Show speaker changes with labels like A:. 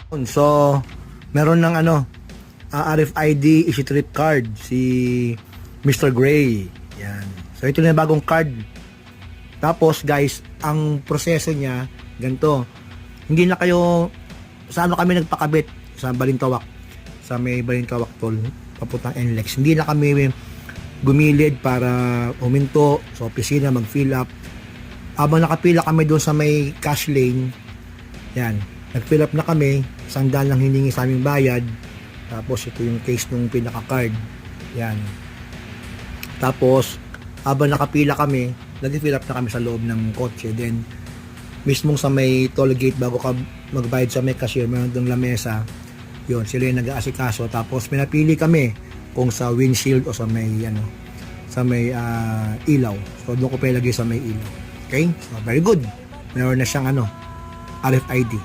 A: So, meron ng RFID Easy Trip card si Mr. Gray. Yan. So, ito na yung bagong card. Tapos, guys, ang proseso niya, ganito. Hindi na kayo, sa kami nagpakabit? Sa Balintawak. Sa may Balintawak Toll, papuntang NLEX. Hindi na kami gumilid para huminto sa opisina, mag-fill up. Habang nakapila kami doon sa may cash lane, yan, nag-fill up na kami, $100 lang hiningi sa aming bayad. Tapos ito yung case nung pinaka-card. Yan. Tapos habang nakapila kami, nag-fill up na kami sa loob ng kotse. Then mismong sa may toll gate, bago ka magbayad sa may cashier, meron doon lamesa. Yun, sila yung nag-aasikaso. Tapos pinapili kami kung sa windshield o sa may ilaw. So doon ko pa ilagay sa may ilaw. Okay? So very good. Meron na siyang RFID.